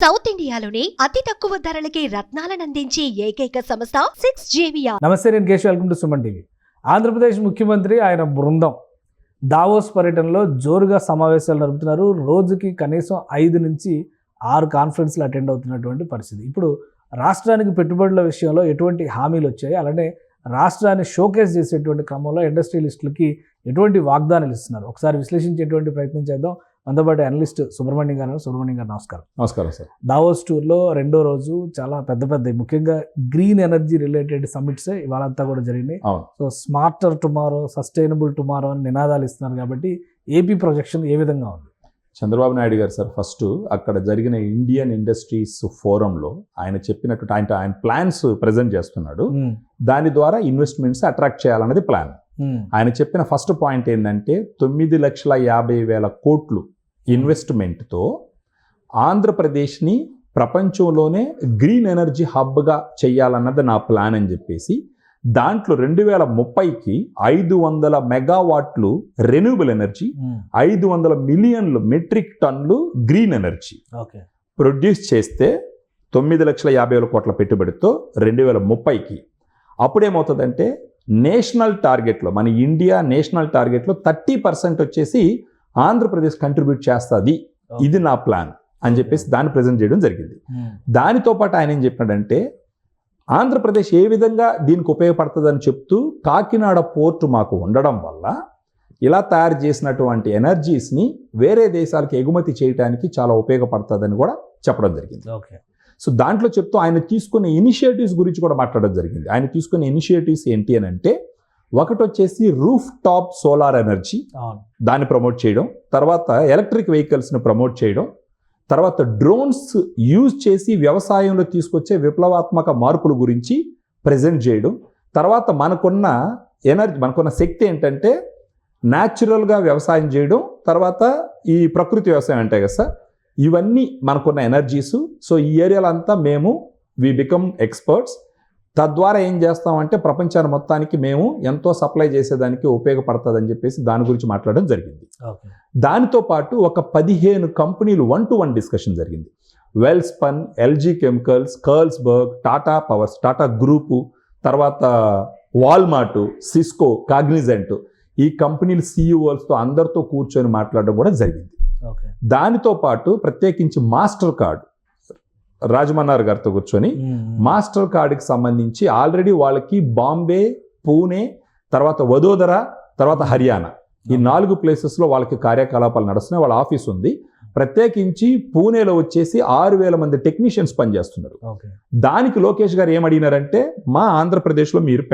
South ఇండియాలోని అతి తక్కువ ధరలకి రత్నాలను అందించే ఏకైక సంస్థ 6JVR. నమస్తే, నేను Keshav. Welcome to Suman TV. Andhra Pradesh ముఖ్యమంత్రి ఆయన బృందం దావోస్ పర్యటనలో జోరుగా సమావేశాలు జరుపుతున్నారు. రోజుకి కనీసం 5 నుంచి 6 కాన్ఫరెన్స్లు అటెండ్ అవుతున్నటువంటి పరిస్థితి. ఇప్పుడు రాష్ట్రానికి పెట్టుబడుల విషయంలో ఎటువంటి హామీలు వచ్చాయి, అలానే రాష్ట్రాన్ని షోకేస్ చేసేటువంటి క్రమంలో ఇండస్ట్రియలిస్టులకి ఎటువంటి వాగ్దానాలు ఇస్తున్నారు, ఒకసారి విశ్లేషించేటువంటి ప్రయత్నం చేద్దాం. మనతో పాటు అనలిస్ట్ సుబ్రహ్మణ్యం గారు. నమస్కారం. నమస్కారం సార్. దావోస్ టూర్లో రెండో రోజు చాలా పెద్ద ముఖ్యంగా గ్రీన్ ఎనర్జీ రిలేటెడ్ సమ్మిట్స్ ఇవాళంతా కూడా జరిగినాయి. So smarter tomorrow, sustainable tomorrow అని నినాదాలు ఇస్తున్నారు. కాబట్టి ఏపీ ప్రొజెక్షన్ ఏ విధంగా ఉంది? చంద్రబాబు నాయుడు గారు సార్ ఫస్ట్ అక్కడ జరిగిన ఇండియన్ ఇండస్ట్రీస్ ఫోరంలో ఆయన చెప్పినట్టు ఆయన ప్లాన్స్ ప్రజెంట్ చేస్తున్నాడు. దాని ద్వారా ఇన్వెస్ట్మెంట్స్ అట్రాక్ట్ చేయాలన్నది ప్లాన్. ఆయన చెప్పిన ఫస్ట్ పాయింట్ ఏంటంటే 9,50,000 కోట్లు ఇన్వెస్ట్మెంట్తో ఆంధ్రప్రదేశ్ని ప్రపంచంలోనే గ్రీన్ ఎనర్జీ హబ్గా చేయాలన్నది నా ప్లాన్ అని చెప్పేసి, దాంట్లో 2030కి 500 మెగావాట్లు రెన్యూబుల్ ఎనర్జీ, 500 మిలియన్లు మెట్రిక్ టన్లు గ్రీన్ ఎనర్జీ ప్రొడ్యూస్ చేస్తే 9,50,000 కోట్ల పెట్టుబడితో 2030కి అప్పుడేమవుతుందంటే నేషనల్ టార్గెట్లో, మన ఇండియా నేషనల్ టార్గెట్లో 30% వచ్చేసి ఆంధ్రప్రదేశ్ కంట్రిబ్యూట్ చేస్తుంది. ఇది నా ప్లాన్ అని చెప్పేసి దాన్ని ప్రజెంట్ చేయడం జరిగింది. దానితో పాటు ఆయన ఏం చెప్పినాడంటే ఆంధ్రప్రదేశ్ ఏ విధంగా దీనికి ఉపయోగపడుతుందని చెప్తూ, కాకినాడ పోర్టు మాకు ఉండడం వల్ల ఇలా తయారు చేసినటువంటి ఎనర్జీస్ని వేరే దేశాలకు ఎగుమతి చేయడానికి చాలా ఉపయోగపడుతుందని కూడా చెప్పడం జరిగింది. సో దాంట్లో చెప్తూ ఆయన తీసుకున్న ఇనిషియేటివ్స్ గురించి కూడా మాట్లాడడం జరిగింది. ఆయన తీసుకున్న ఇనిషియేటివ్స్ ఏంటి అని అంటే, ఒకటి వచ్చేసి రూఫ్ టాప్ సోలార్ ఎనర్జీ, దాన్ని ప్రమోట్ చేయడం, తర్వాత ఎలక్ట్రిక్ వెహికల్స్ని ప్రమోట్ చేయడం, తర్వాత డ్రోన్స్ యూజ్ చేసి వ్యవసాయంలో తీసుకొచ్చే విప్లవాత్మక మార్పుల గురించి ప్రజెంట్ చేయడం, తర్వాత మనకున్న శక్తి ఏంటంటే న్యాచురల్గా వ్యవసాయం చేయడం, తర్వాత ఈ ప్రకృతి వ్యవసాయం అంటే కదా సార్, ఇవన్నీ మనకున్న ఎనర్జీస్. సో ఈ ఏరియాలో అంతా మేము వి బికమ్ ఎక్స్పర్ట్స్. తద్వారా ఏం చేస్తామంటే ప్రపంచాన్ని మొత్తానికి మేము ఎంతో సప్లై చేసేదానికి ఉపయోగపడుతుందని చెప్పేసి దాని గురించి మాట్లాడడం జరిగింది. దానితో పాటు ఒక 15 కంపెనీలు 1-to-1 డిస్కషన్ జరిగింది. Welspun, LG chemicals, Carlsberg, Tata powers, Tata group, తర్వాత వాల్మార్ట్, సిస్కో, కాగ్నిజెంట్, ఈ కంపెనీల సీఈఓలతో అందరితో కూర్చొని మాట్లాడడం కూడా జరిగింది. దానితో పాటు ప్రత్యేకించి మాస్టర్ కార్డ్, రాజమన్నారు గారితో కూర్చొని మాస్టర్ కార్డుకి సంబంధించి ఆల్రెడీ వాళ్ళకి బాంబే, పూణే, తర్వాత వదోదర, తర్వాత హర్యానా, ఈ 4 ప్లేసెస్లో వాళ్ళకి కార్యకలాపాలు నడుస్తున్నాయి. వాళ్ళ ఆఫీస్ ఉంది. ప్రత్యేకించి పూణేలో వచ్చేసి 6,000 మంది టెక్నీషియన్స్ పనిచేస్తున్నారు. దానికి లోకేష్ గారు ఏమడిగినారంటే, మా ఆంధ్రప్రదేశ్లో మీరు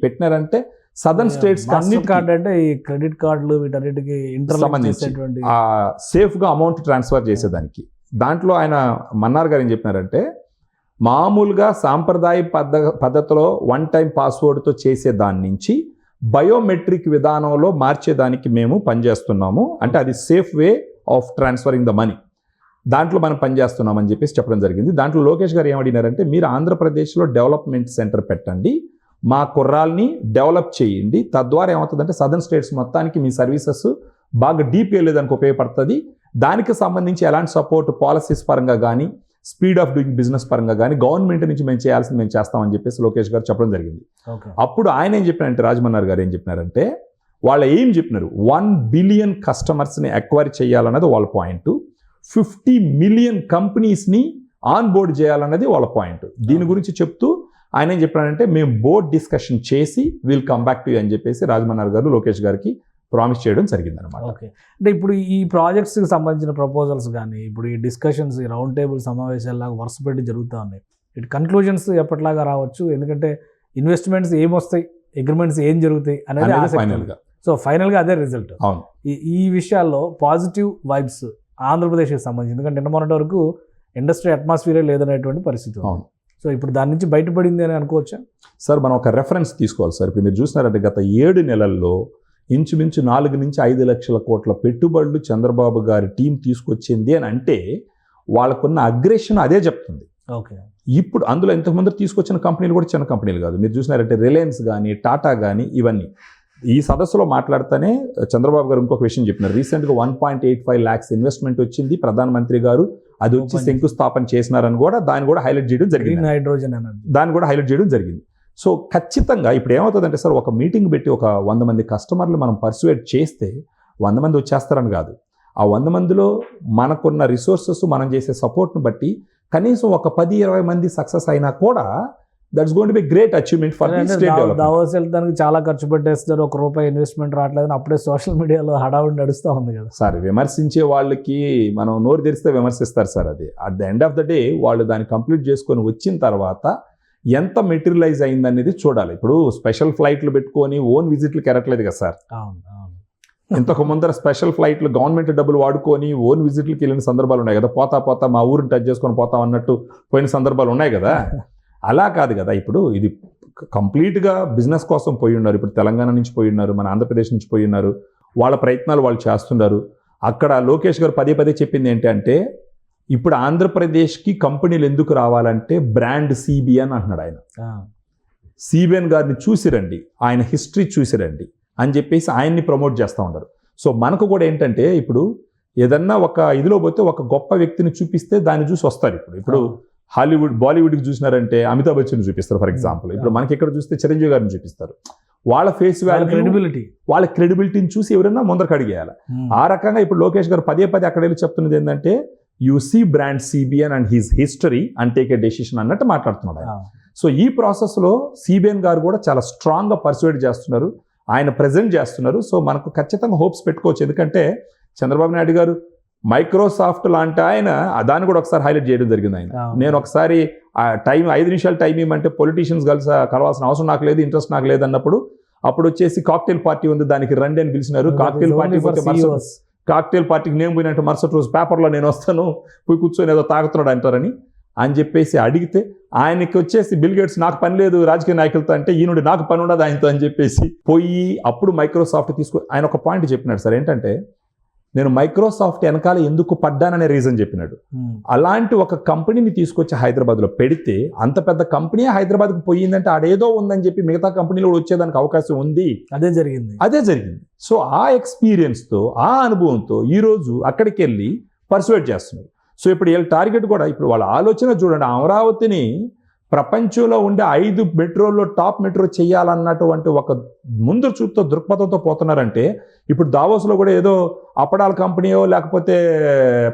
పెట్టినారంటే సదర్న్ స్టేట్స్ కార్డ్ అంటే ఈ క్రెడిట్ కార్డులు వీటన్నిటికి సంబంధించి సేఫ్గా అమౌంట్ ట్రాన్స్ఫర్ చేసేదానికి. దాంట్లో ఆయన మన్నార్ గారు ఏం చెప్పినారంటే, మామూలుగా సాంప్రదాయ పద్ధతిలో 1 టైం పాస్వర్డ్తో చేసే దాని నుంచి బయోమెట్రిక్ విధానంలో మార్చేదానికి మేము పనిచేస్తున్నాము. అంటే అది safe way of transferring the money, దాంట్లో మనం పనిచేస్తున్నామని చెప్పేసి చెప్పడం జరిగింది. దాంట్లో లోకేష్ గారు ఏమడినారంటే, మీరు ఆంధ్రప్రదేశ్లో డెవలప్మెంట్ సెంటర్ పెట్టండి, మా కుర్రాల్ని డెవలప్ చేయండి, తద్వారా ఏమవుతుందంటే సదర్న్ స్టేట్స్ మొత్తానికి మీ సర్వీసెస్ బాగా డీప్ వెళ్ళేదానికి ఉపయోగపడుతుంది. దానికి సంబంధించి ఎలాంటి సపోర్ట్ పాలసీస్ పరంగా కానీ, స్పీడ్ ఆఫ్ డూయింగ్ బిజినెస్ పరంగా కానీ గవర్నమెంట్ నుంచి మేము చేయాల్సింది మేము చేస్తామని చెప్పేసి లోకేష్ గారు చెప్పడం జరిగింది. అప్పుడు ఆయన ఏం చెప్పినారంటే, రాజమన్నారు గారు ఏం చెప్పినారంటే, వాళ్ళ ఏం చెప్పినారు, 1 బిలియన్ కస్టమర్స్ని అక్వైర్ చేయాలన్నది వాళ్ళ పాయింట్, 50 మిలియన్ కంపెనీస్ని ఆన్ బోర్డ్ చేయాలన్నది వాళ్ళ పాయింట్. దీని గురించి చెప్తూ ఆయన ఏం చెప్పారంటే, మేము బోర్డ్ డిస్కషన్ చేసి will come back to you అని చెప్పేసి రాజమన్నారు గారు లోకేష్ గారికి ప్రామిస్ చేయడం జరిగింది అనమాట. అంటే ఇప్పుడు ఈ ప్రాజెక్ట్స్కి సంబంధించిన ప్రపోజల్స్ కానీ, ఇప్పుడు ఈ డిస్కషన్స్, ఈ రౌండ్ టేబుల్ సమావేశాల్లాగా వరుస పెట్టి జరుగుతూ ఉన్నాయి. ఇటు కన్క్లూజన్స్ ఎప్పటిలాగా రావచ్చు, ఎందుకంటే ఇన్వెస్ట్మెంట్స్ ఏమొస్తాయి, అగ్రిమెంట్స్ ఏం జరుగుతాయి అనేది ఫైనల్గా. సో ఫైనల్గా అదే రిజల్ట్. అవును. ఈ విషయాల్లో పాజిటివ్ వైబ్స్ ఆంధ్రప్రదేశ్కి సంబంధించి, ఎందుకంటే నిన్న మొన్నటి వరకు ఇండస్ట్రీ అట్మాస్ఫియరే లేదనేటువంటి పరిస్థితి. అవును. సో ఇప్పుడు దాని నుంచి బయటపడింది అని అనుకోవచ్చా సార్? మనం ఒక రెఫరెన్స్ తీసుకోవాలి సార్. ఇప్పుడు మీరు చూసినారంటే గత 7 నెలల్లో ఇంచుమించు 4 నుంచి 5 లక్షల కోట్ల పెట్టుబడులు చంద్రబాబు గారి టీం తీసుకొచ్చింది అని అంటే వాళ్ళకున్న అగ్రెషన్ అదే చెప్తుంది. ఇప్పుడు అందులో ఇంతకుముందు తీసుకొచ్చిన కంపెనీలు కూడా చిన్న కంపెనీలు కాదు. మీరు చూసినారంటే రిలయన్స్ కానీ, టాటా కానీ, ఇవన్నీ ఈ సదస్సులో మాట్లాడుతూనే చంద్రబాబు గారు ఇంకొక విషయం చెప్పినారు. రీసెంట్గా 1.85 lakhs ఇన్వెస్ట్మెంట్ వచ్చింది, ప్రధానమంత్రి గారు అది వచ్చి శంకుస్థాపన చేసినారని కూడా దాన్ని కూడా హైలైట్ చేయడం జరిగింది. హైడ్రోజన్ ఎనర్జీ దాన్ని కూడా హైలైట్ చేయడం జరిగింది. సో ఖచ్చితంగా ఇప్పుడు ఏమవుతుందంటే సార్, ఒక మీటింగ్ పెట్టి ఒక 100 మంది కస్టమర్లు మనం పర్సువేట్ చేస్తే 100 మంది వచ్చేస్తారని కాదు. ఆ 100 మందిలో మనకున్న రిసోర్సెస్, మనం చేసే సపోర్ట్ను బట్టి కనీసం ఒక 10-20 మంది సక్సెస్ అయినా కూడా that's going to be great achievement for the state development. Davos వెళ్తానికి చాలా ఖర్చు పెట్టేస్తారు, ₹1 ఇన్వెస్ట్మెంట్ రావట్లేదు, అప్పుడే సోషల్ మీడియాలో హడావుడి నడుస్తూ ఉంది కదా సార్. విమర్శించే వాళ్ళకి మనం నోరు తెరిస్తే విమర్శిస్తారు సార్. అది at the end of the day వాళ్ళు దాన్ని కంప్లీట్ చేసుకొని వచ్చిన తర్వాత ఎంత మెటీరియలైజ్ అయిందనేది చూడాలి. ఇప్పుడు స్పెషల్ ఫ్లైట్లు పెట్టుకొని ఓన్ విజిట్లకి ఎరట్లేదు కదా సార్. ఇంతకు ముందర స్పెషల్ ఫ్లైట్లు గవర్నమెంట్ డబ్బులు వాడుకొని ఓన్ విజిట్లకి వెళ్ళిన సందర్భాలు ఉన్నాయి కదా. పోతా మా ఊరిని టచ్ చేసుకొని పోతాం అన్నట్టు పోయిన సందర్భాలు ఉన్నాయి కదా. అలా కాదు కదా. ఇప్పుడు ఇది కంప్లీట్గా బిజినెస్ కోసం పోయి ఉన్నారు. ఇప్పుడు తెలంగాణ నుంచి పోయి ఉన్నారు, మన ఆంధ్రప్రదేశ్ నుంచి పోయి ఉన్నారు, వాళ్ళ ప్రయత్నాలు వాళ్ళు చేస్తున్నారు. అక్కడ లోకేష్ గారు పదే చెప్పింది ఏంటంటే, ఇప్పుడు ఆంధ్రప్రదేశ్కి కంపెనీలు ఎందుకు రావాలంటే బ్రాండ్ సిబిఎన్ అంటున్నాడు ఆయన. సిబిఎన్ గారిని చూసిరండి, ఆయన హిస్టరీ చూసిరండి అని చెప్పేసి ఆయన్ని ప్రమోట్ చేస్తూ ఉంటారు. సో మనకు కూడా ఏంటంటే, ఇప్పుడు ఏదన్నా ఒక ఇదిలో పోతే ఒక గొప్ప వ్యక్తిని చూపిస్తే దాన్ని చూసి వస్తారు. ఇప్పుడు హాలీవుడ్, బాలీవుడ్కి చూసినారంటే అమితాబ్ బచ్చన్ చూపిస్తారు ఫర్ ఎగ్జాంపుల్. ఇప్పుడు మనకి ఎక్కడ చూస్తే చిరంజీవి గారిని చూపిస్తారు. వాళ్ళ ఫేస్ వాల్యూ, వాళ్ళ క్రెడిబిలిటీని చూసి ఎవరైనా ముందరకు అడిగేయాలి. ఆ రకంగా ఇప్పుడు లోకేష్ గారు పదే అక్కడ వెళ్ళి చెప్తున్నది ఏంటంటే, you see brand CBN and his history and take a decision అన్నట్టు మాట్లాడుతున్నాడు ఆయన. సో ఈ ప్రాసెస్లో సిబిఎన్ గారు కూడా చాలా స్ట్రాంగ్గా పర్సువేట్ చేస్తున్నారు, ఆయన ప్రజెంట్ చేస్తున్నారు. సో మనకు ఖచ్చితంగా హోప్స్ పెట్టుకోవచ్చు. ఎందుకంటే చంద్రబాబు నాయుడు గారు మైక్రోసాఫ్ట్ లాంటి ఆయన దాన్ని కూడా ఒకసారి హైలైట్ చేయడం జరిగింది. ఆయన నేను ఒకసారి 5 నిమిషాలు టైం ఇవ్వమంటే పొలిటీషియన్స్ కలవాల్సిన అవసరం నాకు లేదు, ఇంట్రెస్ట్ నాకు లేదు అన్నప్పుడు అప్పుడు వచ్చేసి కాక్టైల్ పార్టీ ఉంది, దానికి రండి అని పిలిచినారు. కాక్టైల్ పార్టీ కాక్టైల్ పార్టీకి నేను పోయినట్టు మరుసటి రోజు పేపర్లో నేను వస్తాను, పోయి కూర్చొని ఏదో తాగుతున్నాడు అంటారని చెప్పేసి అడిగితే ఆయనకి వచ్చేసి బిల్ గేట్స్ నాకు పని లేదు రాజకీయ నాయకులతో అంటే, ఈ నుండి నాకు పని ఉండదు ఆయనతో అని చెప్పేసి పోయి అప్పుడు మైక్రోసాఫ్ట్ ఆయన ఒక పాయింట్ చెప్పినాడు సార్. ఏంటంటే, నేను మైక్రోసాఫ్ట్ వెనకాల ఎందుకు పడ్డాననే రీజన్ చెప్పినాడు. అలాంటి ఒక కంపెనీని తీసుకొచ్చి హైదరాబాద్లో పెడితే, అంత పెద్ద కంపెనీ హైదరాబాద్కి పోయిందంటే ఆడేదో ఉందని చెప్పి మిగతా కంపెనీలు కూడా వచ్చేదానికి అవకాశం ఉంది. అదే జరిగింది. సో ఆ ఎక్స్పీరియన్స్తో, ఆ అనుభవంతో ఈరోజు అక్కడికి వెళ్ళి పర్సువేట్ చేస్తున్నారు. సో ఇప్పుడు వీళ్ళ టార్గెట్ కూడా, ఇప్పుడు వాళ్ళ ఆలోచన చూడండి, అమరావతిని ప్రపంచంలో ఉండే 5 మెట్రోల్లో టాప్ మెట్రో చేయాలన్నటువంటి ఒక ముందు చూపుతో దృక్పథంతో పోతున్నారంటే, ఇప్పుడు దావోస్లో కూడా ఏదో అప్పడాల కంపెనీయో లేకపోతే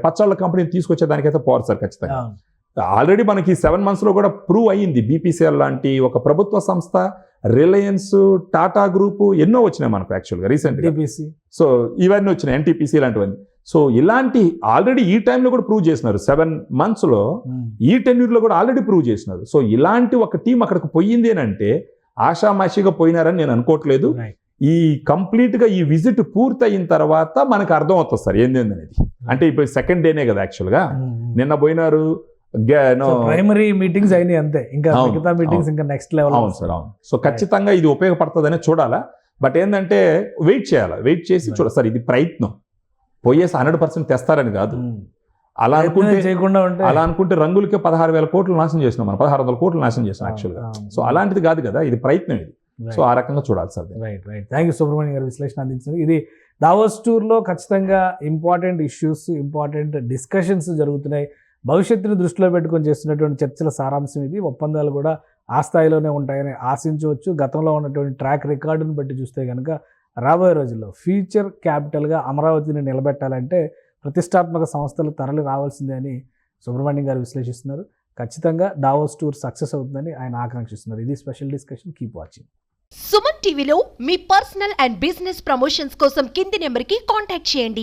పచ్చళ్ళ కంపెనీ తీసుకొచ్చేదానికైతే పోరు సార్ ఖచ్చితంగా. ఆల్రెడీ మనకి 7 monthsలో కూడా ప్రూవ్ అయ్యింది. బీపీసీఎల్ లాంటి ఒక ప్రభుత్వ సంస్థ, రిలయన్స్, టాటా గ్రూప్ ఎన్నో వచ్చినాయి మనకు యాక్చువల్గా రీసెంట్గా. సో ఇవన్నీ వచ్చినాయి, ఎన్టీపీసీ లాంటివన్నీ. సో ఇలాంటి ఆల్రెడీ ఈ టైంలో కూడా ప్రూవ్ చేసినారు. 7 monthsలో ఈ టెన్యూర్లో కూడా ఆల్రెడీ ప్రూవ్ చేసినారు. సో ఇలాంటి ఒక టీం అక్కడికి పోయింది అంటే ఆషామాషిగా పోయినారని నేను అనుకోవట్లేదు. ఈ కంప్లీట్గా ఈ విజిట్ పూర్తయిన తర్వాత మనకు అర్థం అవుతుంది సార్ ఏందేందనేది. అంటే ఇప్పుడు సెకండ్ డేనే కదా యాక్చువల్గా, నిన్న పోయినారు, ప్రైమరీ మీటింగ్స్ అయినాయి అంతే, ఇంకా మిగతా మీటింగ్స్ ఇంకా నెక్స్ట్ లెవెల్. అవును సార్, అవును. సో ఖచ్చితంగా ఇది ఉపయోగపడుతుందనే చూడాలా. బట్ ఏంటంటే వెయిట్ చేయాలి, వెయిట్ చేసి చూడాలి సార్. ఇది ప్రయత్నం, పోయేసి 100% తెస్తారని కాదు. అలా అనుకుంటే రంగులకే 16,000 కోట్లు నాశనం చేసినాం మనం, 1,600 కోట్లు నాశనం చేసినాం యాక్చువల్గా. సో అలాంటిది కాదు కదా, ఇది ప్రయత్నం ఇది. సో ఆ రకంగా చూడాలి sir. Right. Thank you Subrahmanyam గారు విశ్లేషణ అందించారు. ఇది దావోస్ టూర్లో ఖచ్చితంగా ఇంపార్టెంట్ ఇష్యూస్, ఇంపార్టెంట్ డిస్కషన్స్ జరుగుతున్నాయి. భవిష్యత్తును దృష్టిలో పెట్టుకొని చేస్తున్నటువంటి చర్చల సారాంశం ఇది. ఒప్పందాలు కూడా ఆ స్థాయిలోనే ఉంటాయని ఆశించవచ్చు. గతంలో ఉన్నటువంటి ట్రాక్ రికార్డును బట్టి చూస్తే కనుక రాబోయే రోజుల్లో ఫ్యూచర్ క్యాపిటల్గా అమరావతిని నిలబెట్టాలంటే ప్రతిష్టాత్మక సంస్థలు తరలి రావాల్సిందే అని సుబ్రహ్మణ్యం గారు విశ్లేషిస్తున్నారు. ఖచ్చితంగా దావోస్ టూర్ సక్సెస్ అవుతుందని ఆయన ఆకాంక్షిస్తున్నారు. ఇది special discussion. Keep watching. Suman టీవీలో మీ పర్సనల్ అండ్ బిజినెస్ ప్రమోషన్స్ కోసం కింది నెంబర్కి కాంటాక్ట్ చేయండి.